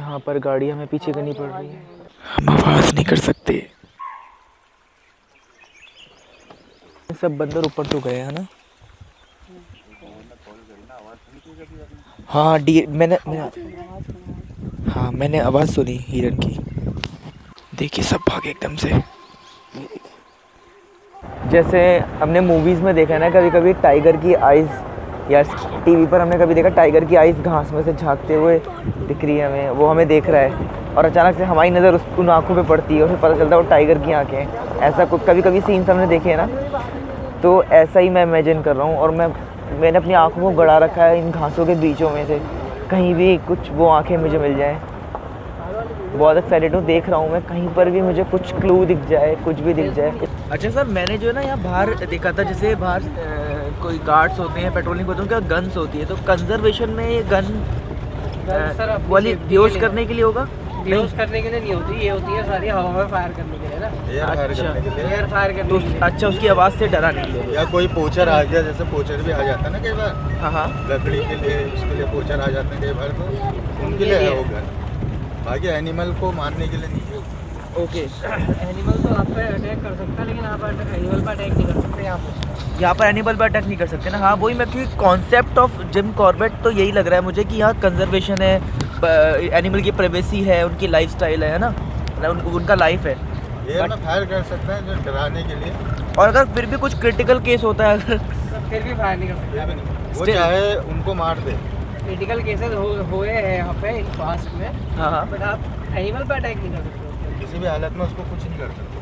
यहाँ पर गाड़ी हमें पीछे करनी पड़ रही है, हम आवाज़ नहीं कर सकते। सब बंदर ऊपर तो गए हैं ना। हाँ मैंने आवाज़ सुनी हिरन की। देखिए सब भागे एकदम से। जैसे हमने मूवीज़ में देखा है ना, कभी कभी टाइगर की आइज़, या टीवी पर हमने कभी देखा टाइगर की आइज़ घास में से झांकते हुए दिख रही है हमें, वो हमें देख रहा है और अचानक से हमारी नज़र उन आँखों पे पड़ती है और फिर पता चलता है वो टाइगर की आँखें हैं। ऐसा कभी कभी सीन्स हमने देखे हैं ना, तो ऐसा ही मैं इमेजिन कर रहा हूँ। और मैंने अपनी आँखों को गड़ा रखा है इन घासों के बीचों में से, कहीं भी कुछ वो आँखें मुझे मिल जाएँ। बहुत एक्साइटेड हूँ, देख रहा हूँ मैं कहीं पर भी मुझे कुछ क्लू दिख जाए, कुछ भी दिख जाए। अच्छा सर, मैंने जो है ना यहाँ बाहर देखा था, जैसे बाहर कोई गार्ड्स होते हैं, पेट्रोलिंग होते हैं, उनके गन्स होती है, तो कंजर्वेशन में ये गन वाली यूज़ करने के लिए होगा? यूज़ करने के लिए नहीं होती, ये होती है सारी हवा में फायर करने के लिए ना। एयर फायर करने तो के लिए। अच्छा, उसकी आवाज़ से डरा नहीं है। या कोई पोचर आ गया, जैसे पोचर भी आ जाता है ना कई बार, हाँ लकड़ी के लिए, उसके लिए पोचर आ जाते हैं कई बार, तो उनके लिए है वो गन। बाकी एनिमल को मारने के लिए नहीं है। ओके। एनिमल तो आप पे अटैक कर सकता है, लेकिन आप एनिमल पे अटैक नहीं कर सकते यहाँ पर एनिमल पर अटैक नहीं कर सकते ना। हाँ वही मैं, क्योंकि कॉन्सेप्ट ऑफ जिम कॉर्बेट तो यही लग रहा है मुझे कि यहाँ कंजर्वेशन है, एनिमल की प्राइवेसी है, उनकी लाइफस्टाइल है ना, उनका लाइफ है। एयर में फायर कर सकते हैं जो डराने के लिए। और अगर फिर भी कुछ क्रिटिकल केस होता है अगर, फिर भी फायर नहीं कर सकते। वो चाहे उनको मार दे। क्रिटिकल केसेस हुए हैं यहाँ पे इन पास्ट में। हाँ बट आप एनिमल पे अटैक नहीं कर सकते किसी भी हालत में उसको कुछ नहीं कर सकते।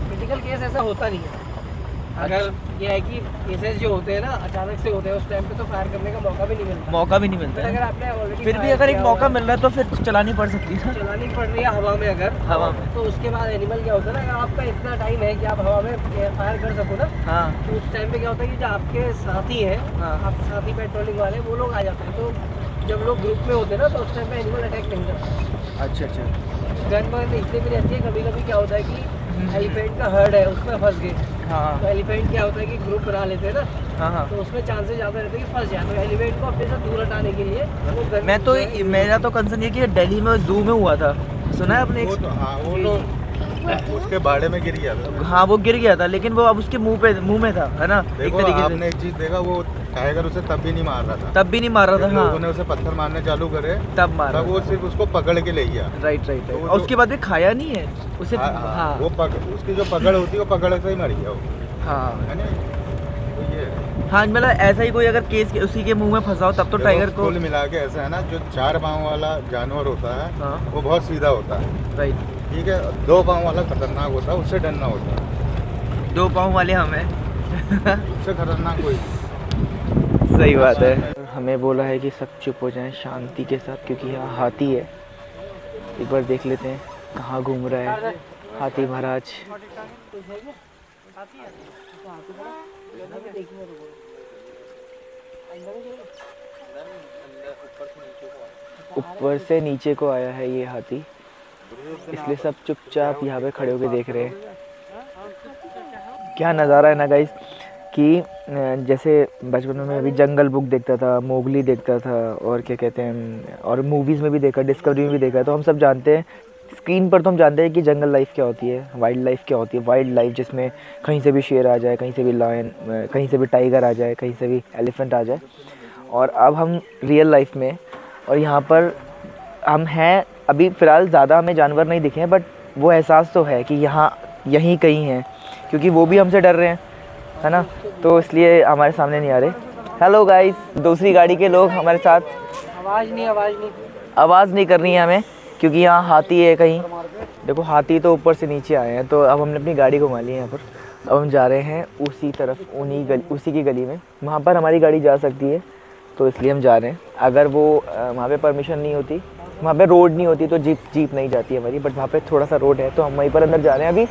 क्रिटिकल केस ऐसा होता नहीं है। अगर ये है कि केसेस जो होते हैं ना अचानक से होते हैं, उस टाइम पे तो फायर करने का मौका भी नहीं मिलता। है। अगर आपने ऑलरेडी फिर भी अगर एक मौका मिल रहा है तो फिर चलानी पड़ सकती है। चलानी पड़ रही है हवा में, अगर हवा में, तो उसके बाद एनिमल क्या होता है ना, अगर आपका इतना टाइम है कि आप हवा में फायर कर सको ना, हाँ तो उस टाइम पे क्या होता है कि जो आपके साथी हैं, हाँ। आप साथी पेट्रोलिंग वाले, वो लोग आ जाते हैं। तो जब लोग ग्रुप में होते हैं ना, तो उस टाइम पे एनिमल अटैक नहीं करता। अच्छा। गन वगैरह इसलिए भी रहती है, कभी कभी क्या होता है कि एलिफेंट का हर्ड है, उसमें फंस गए। हाँ तो एलिफेंट क्या होता है कि ग्रुप बना लेते हैं ना, हाँ। तो उसमें चांसेस ज़्यादा रहते हैं कि फंस जाए। तो एलिफेंट को अपने से दूर हटाने के लिए वो गन मेरा तो कंसर्न ये कि दिल्ली में जू में हुआ था, सुना है आपने? वो तो हाँ, वो तो उसके बाड़े में गिर गया था। हाँ वो गिर गया था, लेकिन वो अब उसके मुंह में था, है ना। देखो आपने एक चीज देखा, वो टाइगर उसे तब भी नहीं मार रहा था। तब भी नहीं मार रहा था। हाँ लोगों ने उसे पत्थर मारने चालू करे, तब मारा। तब वो सिर्फ उसको पकड़ के ले गया। राइट। तो और उसके बाद भी खाया नहीं है उसे। हाँ। वो उसकी जो पकड़ होती है, वो पकड़ से ही मर गया वो, हाँ है ना। तो ये हाँ, मतलब ऐसा ही कोई अगर केस उसी के मुंह में फंसा हो तब तो टाइगर को। कुल मिला के ऐसा है ना, जो 4 पाँव वाला जानवर होता है, हाँ। वो बहुत सीधा होता है, राइट। ठीक है। 2 पाँव वाला खतरनाक होता है, उससे डरना होता है। 2 पाँव वाले हमें उससे खतरनाक कोई। सही बात है। हमें बोला है कि सब चुप हो जाएं शांति के साथ, क्योंकि यहाँ हाथी है। एक बार देख लेते हैं कहाँ घूम रहा है हाथी महाराज। ऊपर से नीचे को आया है ये हाथी, इसलिए सब चुपचाप यहाँ पे खड़े होकर देख रहे हैं। क्या नज़ारा है ना गाइस, कि जैसे बचपन में मैं अभी जंगल बुक देखता था, मोगली देखता था, और क्या कहते हैं, और मूवीज़ में भी देखा, डिस्कवरी में भी देखा, तो हम सब जानते हैं, स्क्रीन पर तो हम जानते हैं कि जंगल लाइफ क्या होती है, वाइल्ड लाइफ क्या होती है। वाइल्ड लाइफ जिसमें कहीं से भी शेर आ जाए, कहीं से भी लायन, कहीं से भी टाइगर आ जाए, कहीं से भी एलिफेंट आ जाए। और अब हम रियल लाइफ में, और यहाँ पर हम हैं अभी फ़िलहाल, ज़्यादा हमें जानवर नहीं दिखे हैं, बट वो एहसास तो है कि यहाँ यहीं कहीं हैं, क्योंकि वो भी हमसे डर रहे हैं, है ना, तो इसलिए हमारे सामने नहीं आ रहे। हेलो गाइस, दूसरी गाड़ी के लोग हमारे साथ। आवाज़ नहीं करनी है हमें, क्योंकि यहाँ हाथी है कहीं। देखो हाथी तो ऊपर से नीचे आए हैं, तो अब हमने अपनी गाड़ी घुमा ली है यहाँ पर। अब हम जा रहे हैं उसी तरफ, उसी की गली में, वहाँ पर हमारी गाड़ी जा सकती है, तो इसलिए हम जा रहे हैं। अगर वो वहाँ पे परमिशन नहीं होती, वहाँ पे रोड नहीं होती, तो जीप नहीं जाती हमारी, बट वहाँ पे थोड़ा सा रोड है, तो हम वहीं पर अंदर जा रहे हैं अभी।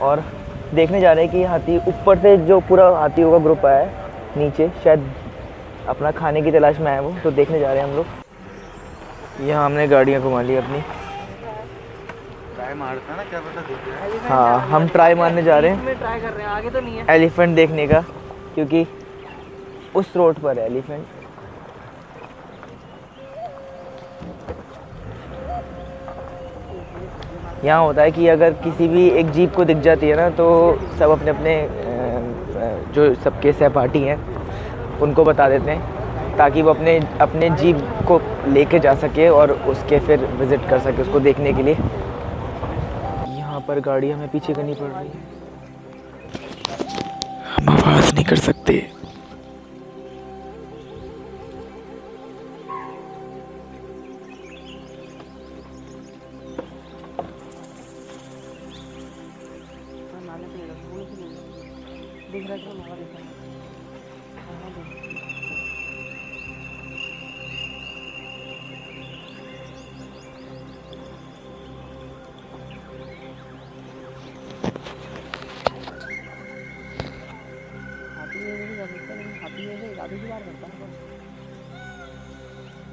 और देखने जा रहे हैं कि हाथी ऊपर से जो पूरा हाथियों का ग्रुप आया है, नीचे शायद अपना खाने की तलाश में आया वो, तो देखने जा रहे हैं हम लोग। यहाँ हमने गाड़ियाँ घुमा ली अपनी। ट्राई मारता ना, क्या पता दिख जाए। हाँ हम ट्राई मारने जा रहे हैं, ट्राई कर रहे हैं, आगे तो नहीं है एलिफेंट देखने का, क्योंकि उस रोड पर है एलिफेंट। यहाँ होता है कि अगर किसी भी एक जीप को दिख जाती है ना, तो सब अपने अपने जो सबके सहपाठी हैं उनको बता देते हैं, ताकि वो अपने अपने जीप को लेके जा सके और उसके फिर विज़िट कर सके उसको देखने के लिए। यहाँ पर गाड़ी हमें पीछे करनी पड़ रही है, हम आवाज़ नहीं कर सकते।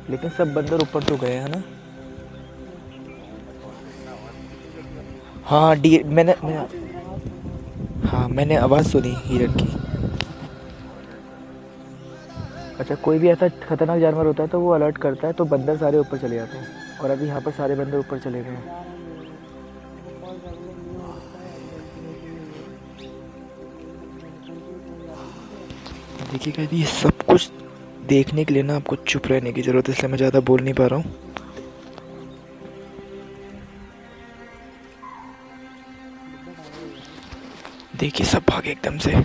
लेकिन सब बंदर ऊपर तो गए हैं ना। हाँ मैंने आवाज़ सुनी हिरन की। अच्छा, कोई भी ऐसा खतरनाक जानवर होता है तो वो अलर्ट करता है, तो बंदर सारे ऊपर चले जाते हैं। और अभी यहाँ पर सारे बंदर ऊपर चले गए हैं। देखिएगा, ये सब कुछ देखने के लिए ना आपको चुप रहने की ज़रूरत है, इसलिए मैं ज़्यादा बोल नहीं पा रहा हूँ। देखिए सब भागे एकदम से।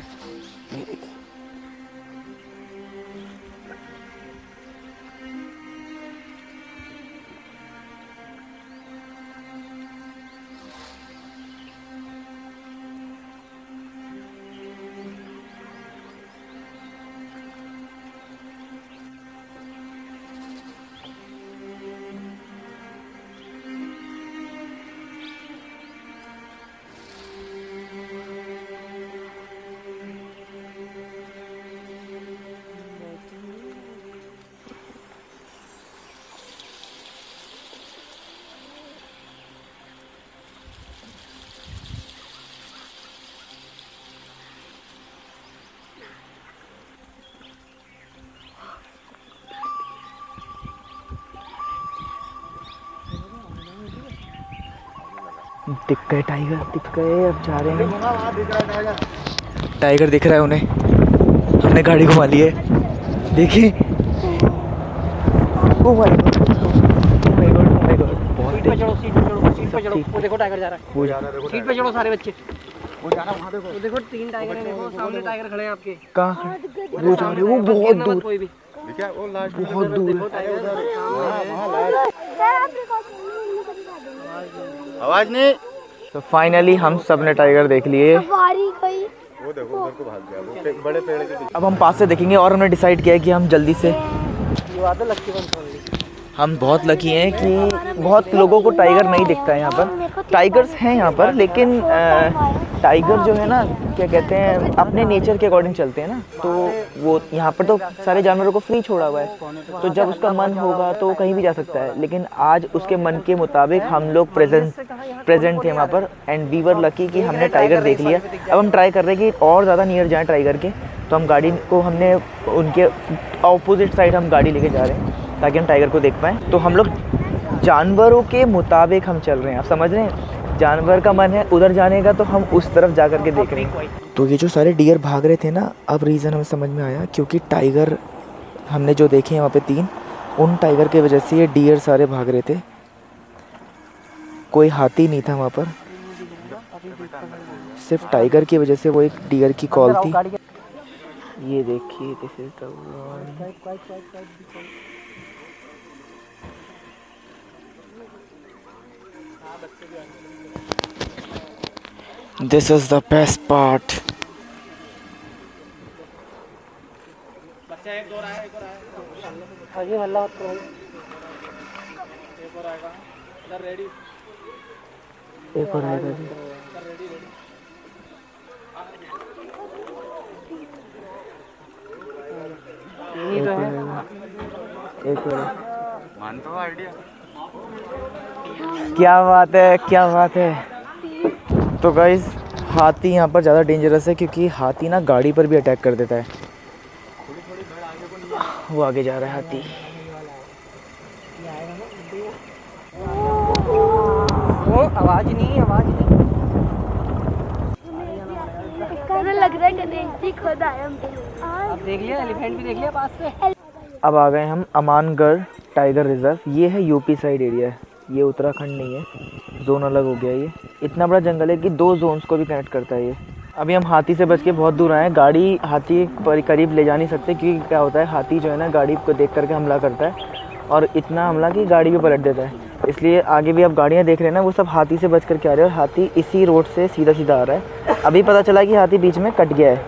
दिख गए टाइगर, दिख गए। अब जा रहे हैं। टाइगर दिख रहा है उन्हें। हमने गाड़ी घुमा ली है, देखिए। ओह माय गॉड, बहुत सीट पे चढ़ो, सीट पे चढ़ो, सीट पे चढ़ो। वो देखो टाइगर जा रहा है, वो जा रहा है, देखो सीट पे चढ़ो सारे बच्चे। वो जाना वहाँ देखो। वो देखो 3 टाइगर हैं, देखो सामने टाइगर खड़े हैं आपके। कहाँ वो जा रहे, वो बहुत दूर, कोई भी क्या वो लास्ट बहुत दूर है। आवाज नहीं। तो फाइनली हम सब ने टाइगर देख लिए। वो देखो उधर को भाग गया, वो बड़े पेड़ के पीछे। अब हम पास से देखेंगे, और हमने डिसाइड किया है कि हम जल्दी से, हम बहुत लकी हैं कि बहुत लोगों को टाइगर नहीं दिखता है यहाँ पर। टाइगर्स हैं यहाँ पर, लेकिन टाइगर जो है ना, क्या कहते हैं, अपने नेचर के अकॉर्डिंग चलते हैं ना, तो वो यहाँ पर तो सारे जानवरों को फ्री छोड़ा हुआ है। तो जब उसका मन होगा तो कहीं भी जा सकता है, लेकिन आज उसके मन के मुताबिक हम लोग प्रेजेंट थे वहाँ पर, एंड वी वर लकी कि हमने टाइगर देख लिया। अब हम ट्राई कर रहे हैं कि और ज़्यादा नियर जाएँ टाइगर के, तो हम गाड़ी को, हमने उनके ऑपोजिट साइड हम गाड़ी लेके जा रहे हैं ताकि हम टाइगर को देख पाएँ। तो हम लोग जानवरों के मुताबिक हम चल रहे हैं, आप समझ रहे हैं। जानवर का मन है उधर जाने का, तो हम उस तरफ जा कर के देख रहे हैं। तो ये जो सारे डियर भाग रहे थे ना, अब रीज़न हमें समझ में आया, क्योंकि टाइगर हमने जो देखे हैं वहाँ पे 3, उन टाइगर की वजह से ये डियर सारे भाग रहे थे। कोई हाथी नहीं था वहाँ पर, सिर्फ टाइगर की वजह से वो एक डियर की कॉल थी। ये देखिए, this is the one. This is the best part. बच्चा एक और आया, आगे हल्ला मत करो। एक और आएगा, इधर रेडी, एक और आएगा जी। इधर रेडी रेडी। एक और आएगा, एक और। मानता हूँ आइडिया। क्या बात है, क्या बात है। तो गाइस, हाथी यहाँ पर ज़्यादा डेंजरस है, क्योंकि हाथी ना गाड़ी पर भी अटैक कर देता है। वो आगे जा रहा है हाथी। वो आवाज नहीं। लग रहा है गणेश खुद आए हम। अब देख लिया, एलिफेंट भी देख लिया पास से। अब आ गए हम अमानगढ़ टाइगर रिजर्व। ये है यूपी साइड एरिया है, ये उत्तराखंड नहीं है, जोन अलग हो गया। ये इतना बड़ा जंगल है कि 2 जोन्स को भी कनेक्ट करता है ये। अभी हम हाथी से बच के बहुत दूर आए हैं। गाड़ी हाथी पर करीब ले जा नहीं सकते, क्योंकि क्या होता है, हाथी जो है ना गाड़ी को देख करके हमला करता है, और इतना हमला कि गाड़ी भी पलट देता है। इसलिए आगे भी आप गाड़ियाँ देख रहे हैं ना, वो सब हाथी से बच करके आ रहे हैं, और हाथी इसी रोड से सीधा सीधा आ रहा है। अभी पता चला कि हाथी बीच में कट गया है,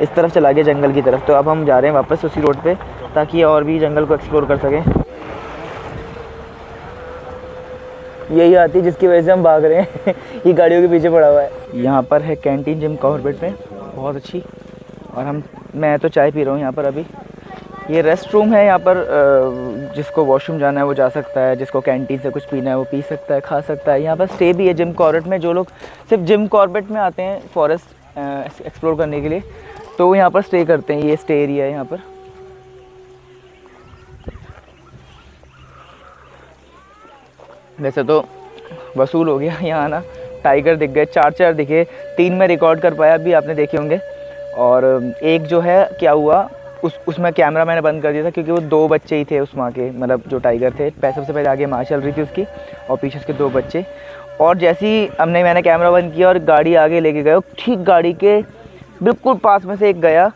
इस तरफ चला गया जंगल की तरफ। तो अब हम जा रहे हैं वापस उसी रोड पे, ताकि और भी जंगल को एक्सप्लोर कर सकें। यही हाथी जिसकी वजह से हम भाग रहे हैं ये गाड़ियों के पीछे पड़ा हुआ है। यहाँ पर है कैंटीन जिम कॉर्बेट में, बहुत अच्छी। और मैं तो चाय पी रहा हूँ यहाँ पर अभी। ये रेस्ट रूम है यहाँ पर, जिसको वॉशरूम जाना है वो जा सकता है, जिसको कैंटीन से कुछ पीना है वो पी सकता है, खा सकता है। यहाँ पर स्टे भी है जिम कॉर्बेट में। जो लोग सिर्फ जिम कॉर्बेट में आते हैं फॉरेस्ट एक्सप्लोर करने के लिए, तो वो यहाँ पर स्टे करते हैं। ये स्टे एरिया है यहाँ पर। वैसे तो वसूल हो गया यहाँ आना। टाइगर दिख गए, 4 दिखे, 3 में रिकॉर्ड कर पाया, अभी आपने देखे होंगे। और एक जो है क्या हुआ, उसमें कैमरा मैंने बंद कर दिया था, क्योंकि वो 2 बच्चे ही थे उस माँ के, मतलब जो टाइगर थे। सबसे पहले आगे माँ चल रही थी उसकी, और पीछे उसके 2 बच्चे। और जैसे ही मैंने कैमरा बंद किया और गाड़ी आगे लेके गए, ठीक गाड़ी के बिल्कुल पास में से एक गया,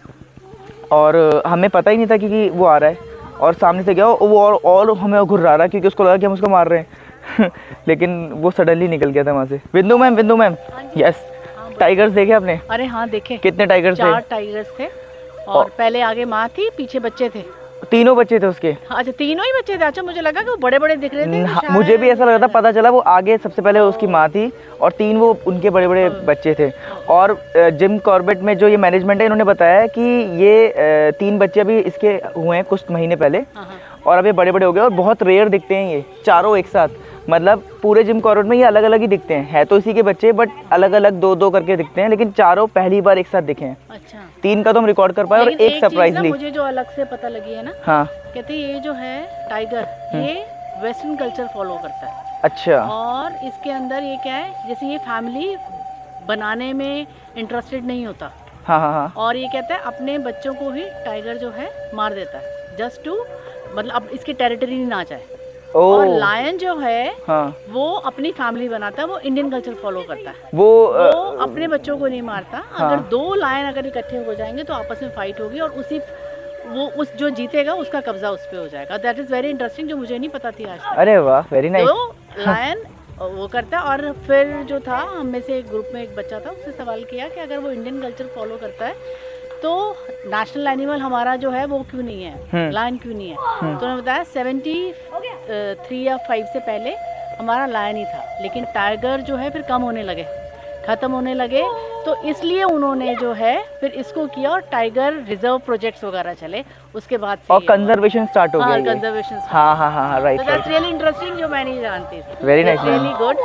और हमें पता ही नहीं था क्योंकि वो आ रहा है, और सामने से गया वो, और हमें घुर्रा रहा है, क्योंकि उसको लगा कि हम उसको मार रहे हैं लेकिन वो सडनली निकल गया था वहाँ से। बिंदु मैम यस, टाइगर्स देखे आपने? अरे हाँ देखे। कितने टाइगर्स थे? 4 टाइगर्स थे, और पहले आगे माँ थी, पीछे बच्चे थे। 3 बच्चे थे उसके? अच्छा, 3 ही बच्चे थे। अच्छा, मुझे लगा कि वो बड़े बड़े दिख रहे थे। मुझे भी ऐसा लगा था। पता चला वो आगे सबसे पहले उसकी माँ थी, और 3 वो उनके बड़े बड़े बच्चे थे। और जिम कॉर्बेट में जो ये मैनेजमेंट है, इन्होंने बताया कि ये 3 बच्चे अभी इसके हुए हैं कुछ महीने पहले, और अभी बड़े बड़े हो गए, और बहुत रेयर दिखते हैं ये चारों एक साथ। मतलब पूरे जिम कॉर्बेट में ये अलग अलग ही दिखते हैं, है तो इसी के बच्चे, बट अलग अलग 2-2 करके दिखते हैं, लेकिन चारों पहली बार एक साथ दिखे हैं। अच्छा, 3 का तो हम रिकॉर्ड कर पाए, और एक सरप्राइजली मुझे जो अलग से पता लगी है ना, हाँ, कहते ये जो है टाइगर, ये वेस्टर्न कल्चर फॉलो करता है। अच्छा। और इसके अंदर ये क्या है, जैसे ये फैमिली बनाने में इंटरेस्टेड नहीं होता। हाँ। और ये कहता है अपने बच्चों को ही टाइगर जो है मार देता है, जस्ट टू, मतलब अब इसकी टेरिटरी नहीं ना जाए। और लायन जो है, हाँ, वो अपनी फैमिली बनाता है, वो इंडियन कल्चर फॉलो करता है। वो अपने बच्चों को नहीं मारता। हाँ। अगर 2 लायन अगर इकट्ठे हो जाएंगे तो आपस में फाइट होगी, और उस जो जीतेगा उसका कब्जा उस पे हो जाएगा। दैट इज वेरी इंटरेस्टिंग, जो मुझे नहीं पता थी आज। अरे वाह, वेरी नाइस। तो लायन वो करता है। और फिर जो था, हम में से एक ग्रुप में एक बच्चा था, उससे सवाल किया कि अगर वो इंडियन कल्चर फॉलो करता है तो नेशनल एनिमल हमारा जो है वो क्यों नहीं है, लायन क्यों नहीं है? तो उन्होंने बताया 73 या 5 से पहले हमारा लायन ही था, लेकिन टाइगर जो है फिर कम होने लगे, ख़त्म होने लगे, तो इसलिए उन्होंने जो है फिर इसको किया, और टाइगर रिजर्व प्रोजेक्ट्स वगैरह चले उसके बाद से, और कंजर्वेशन स्टार्ट हो गया। हाँ, कंजर्वेशन। हाँ, राइट। दैट्स रियली इंटरेस्टिंग, जो मैं नहीं जानती थी। Very nice, really good.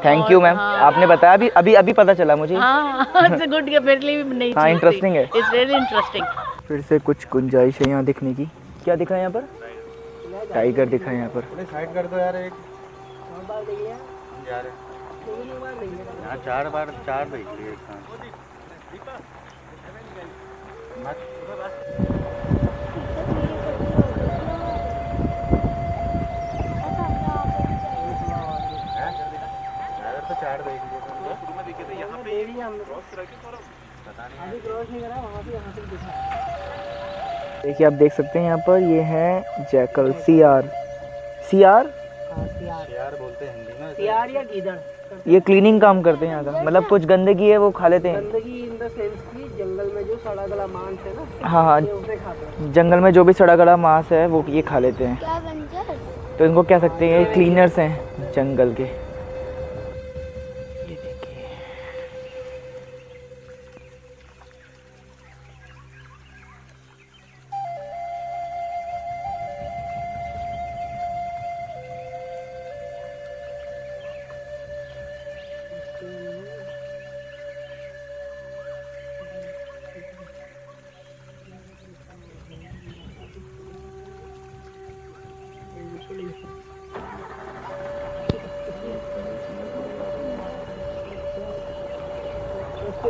Thank you ma'am, आपने बताया, अभी पता चला मुझे। हाँ, इट्स गुड, मेरे लिए भी नहीं। हाँ, इंटरेस्टिंग है, इट्स रियली इंटरेस्टिंग। फिर से कुछ गुंजाइश है यहाँ दिखने की। क्या दिखा है यहाँ पर? टाइगर दिखा है यहाँ पर। साइड कर दो यार, एक यार यहाँ 4 बार देख लिए एक साथ। तो 4 देख लिए शुरू में देखे थे, यहाँ पे हम पता नहीं अभी क्रॉस नहीं करा, वहाँ से यहाँ से दिखा। देखिए आप देख सकते हैं यहाँ पर, ये है जैकल, सीआर बोलते हैं हिंदी में, सियार या गीदड़। ये क्लीनिंग काम करते हैं यहाँ का, मतलब कुछ गंदगी है वो खा लेते हैं। गंदगी इन द सेंस की जंगल में जो सड़ा गला मांस है ना, हाँ, उसे खाते हैं। जंगल में जो भी सड़ा गला मांस है वो ये खा लेते हैं। तो इनको कह सकते हैं ये क्लीनर्स हैं जंगल के। तो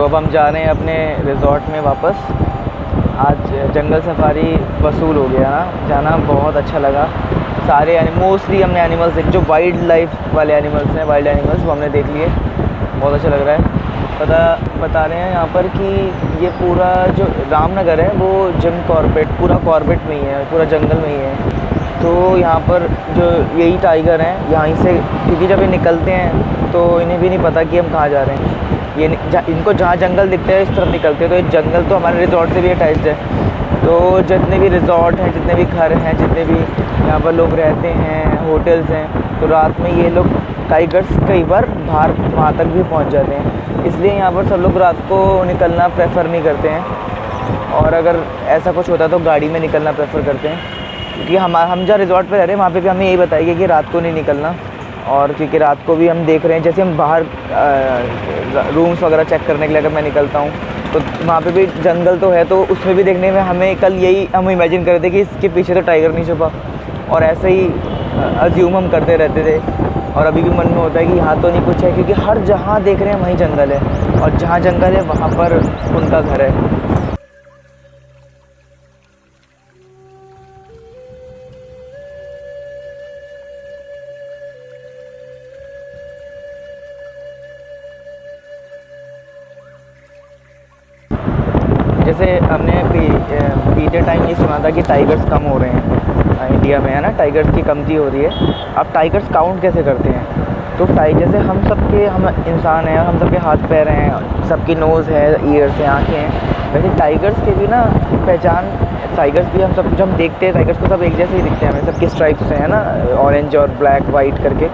अब हम जा रहे हैं अपने रिजॉर्ट में वापस। आज जंगल सफारी वसूल हो गया ना, जाना बहुत अच्छा लगा। सारे मोस्टली हमने एनिमल्स देखे, जो वाइल्ड लाइफ वाले एनिमल्स हैं, वाइल्ड एनिमल्स वो हमने देख लिए, बहुत अच्छा लग रहा है। बता रहे हैं यहाँ पर कि ये पूरा जो रामनगर है वो जिम कॉर्बेट, पूरा कॉर्बेट में ही है, पूरा जंगल में ही है। तो यहाँ पर जो यही टाइगर हैं यहाँ से, क्योंकि जब ये निकलते हैं तो इन्हें भी नहीं पता कि हम कहाँ जा रहे हैं। ये इनको जहाँ जंगल दिखते हैं इस तरफ निकलते हैं। तो ये जंगल तो हमारे रिजॉर्ट से भी अटैच्ड है। तो जितने भी रिजॉर्ट हैं, जितने भी घर हैं, जितने भी यहाँ पर लोग रहते हैं, होटल्स हैं, तो रात में ये लोग टाइगर्स कई बार बाहर वहाँ तक भी पहुँच जाते हैं। इसलिए यहाँ पर सब लोग रात को निकलना प्रेफर नहीं करते हैं, और अगर ऐसा कुछ होता है तो गाड़ी में निकलना प्रेफर करते हैं। क्योंकि हम जहाँ रिजॉर्ट पे रह रहे हैं वहाँ पे भी हमें यही बताइए कि रात को नहीं निकलना। और क्योंकि रात को भी हम देख रहे हैं, जैसे हम बाहर रूम्स वगैरह चेक करने के लिए अगर मैं निकलता हूँ तो वहाँ पे भी जंगल तो है, तो उसमें भी देखने में हमें कल यही हम इमेजिन कर रहे थे कि इसके पीछे तो टाइगर नहीं छुपा, और ऐसे ही अज्यूम हम करते रहते थे। और अभी भी मन में होता है कि यहाँ तो नहीं कुछ है, क्योंकि हर जहाँ देख रहे हैं वहीं जंगल है, और जहाँ जंगल है वहाँ पर उनका घर है। जैसे हमने बीते टाइम ये सुना था कि टाइगर्स कम हो रहे हैं इंडिया में, है ना, टाइगर्स की कमती हो रही है। अब टाइगर्स काउंट कैसे करते हैं? तो जैसे हम इंसान हैं, हम सबके हाथ पैर हैं, सबकी नोज़ है, ईयर्स हैं, आँखें हैं, वैसे टाइगर्स के भी ना पहचान, टाइगर्स भी हम सब जब हम देखते हैं टाइगर्स को सब एक जैसे ही दिखते हैं हमें, सबके स्ट्राइप्स हैं, है ना, ऑरेंज और ब्लैक वाइट करके।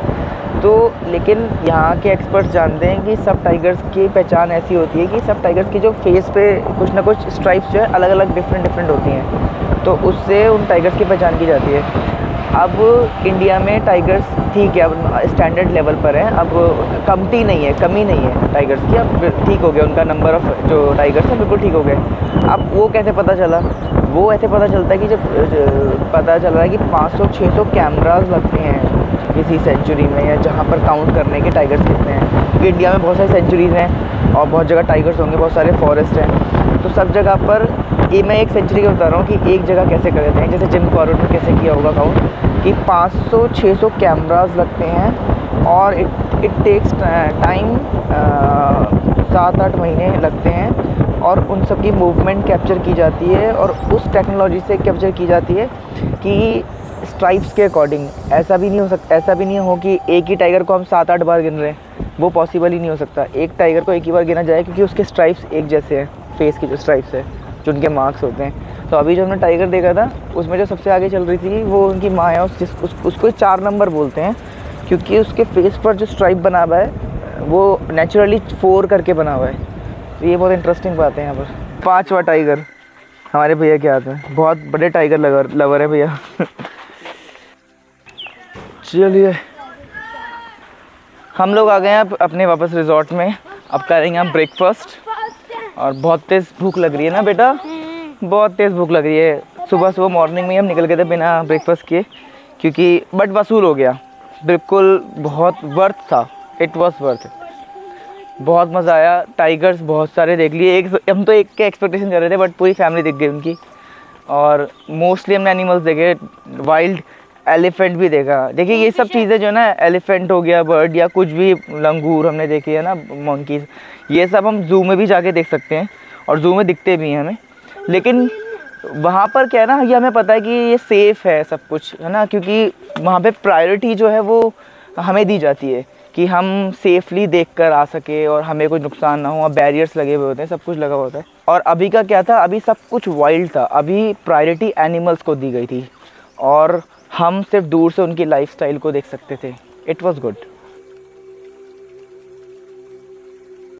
तो लेकिन यहाँ के एक्सपर्ट्स जानते हैं कि सब टाइगर्स की पहचान ऐसी होती है कि सब टाइगर्स की जो फेस पे कुछ ना कुछ स्ट्राइप्स जो है अलग अलग डिफरेंट होती हैं, तो उससे उन टाइगर्स की पहचान की जाती है। अब इंडिया में टाइगर्स ठीक है, अब स्टैंडर्ड लेवल पर है, अब कमी नहीं है टाइगर्स की, अब ठीक हो गया उनका नंबर ऑफ़ जो टाइगर्स है बिल्कुल ठीक हो गए। अब वो कैसे पता चला? वो ऐसे पता चलता है कि जब पता चल रहा है कि 500-600 कैमरास लगते हैं किसी सेंचुरी में, या जहाँ पर काउंट करने के टाइगर्स कितने हैं। क्योंकि इंडिया में बहुत सारी सेंचुरीज़ हैं और बहुत जगह टाइगर्स होंगे, बहुत सारे फॉरेस्ट हैं, तो सब जगह पर ये मैं एक सेंचुरी का बता रहा हूँ कि एक जगह कैसे करते हैं। जैसे जिम कॉर्बेट में कैसे किया होगा काउंट कि 500-600 कैमरास लगते हैं, और इट टेक्स टाइम 7-8 महीने लगते हैं, और उन सब की मूवमेंट कैप्चर की जाती है, और उस टेक्नोलॉजी से कैप्चर की जाती है कि स्ट्राइप्स के अकॉर्डिंग। ऐसा भी नहीं हो कि एक ही टाइगर को हम 7-8 बार गिन रहे हैं, वो पॉसिबल ही नहीं हो सकता। एक टाइगर को एक ही बार गिना जाए, क्योंकि उसके स्ट्राइप्स एक जैसे हैं, फेस की जो स्ट्राइप्स है, जो उनके मार्क्स होते हैं। तो अभी जो हमने टाइगर देखा था उसमें जो सबसे आगे चल रही थी वो उनकी माँ है, उसको 4 नंबर बोलते हैं, क्योंकि उसके फेस पर जो स्ट्राइप बना हुआ है वो नेचुरली 4 करके बना हुआ है। तो ये बहुत इंटरेस्टिंग बात है। यहाँ पर 5वां टाइगर हमारे भैया के हाथ में, बहुत बड़े टाइगर लवर है भैया। चलिए हम लोग आ गए हैं अपने वापस रिजॉर्ट में। अब करेंगे हम ब्रेकफास्ट, और बहुत तेज़ भूख लग रही है ना बेटा, बहुत तेज़ भूख लग रही है। सुबह मॉर्निंग में हम निकल गए थे बिना ब्रेकफास्ट किए, क्योंकि बट वसूल हो गया बिल्कुल, बहुत वर्थ था, इट वॉज वर्थ। बहुत मज़ा आया, टाइगर्स बहुत सारे देख लिए। हम तो एक के एक्सपेक्टेशन कर रहे थे, बट पूरी फैमिली दिख गई उनकी। और मोस्टली हमने एनिमल्स देखे, वाइल्ड एलिफेंट भी देखा। देखिए ये सब चीज़ें जो है ना, एलिफेंट हो गया, बर्ड या कुछ भी, लंगूर हमने देखे है ना, मंकीज़, ये सब हम जू में भी जाके देख सकते हैं, और जू में दिखते भी हैं हमें। लेकिन वहाँ पर क्या है ना, ये हमें पता है कि ये सेफ़ है सब कुछ, है ना, क्योंकि वहाँ पे प्रायोरिटी जो है वो हमें दी जाती है कि हम सेफली देखकर आ सके और हमें कोई नुकसान ना हो। और बैरियर्स लगे हुए होते हैं, सब कुछ लगा होता है। और अभी का क्या था, अभी सब कुछ वाइल्ड था, अभी प्रायोरिटी एनिमल्स को दी गई थी, और हम सिर्फ दूर से उनकी लाइफस्टाइल को देख सकते थे। It was good.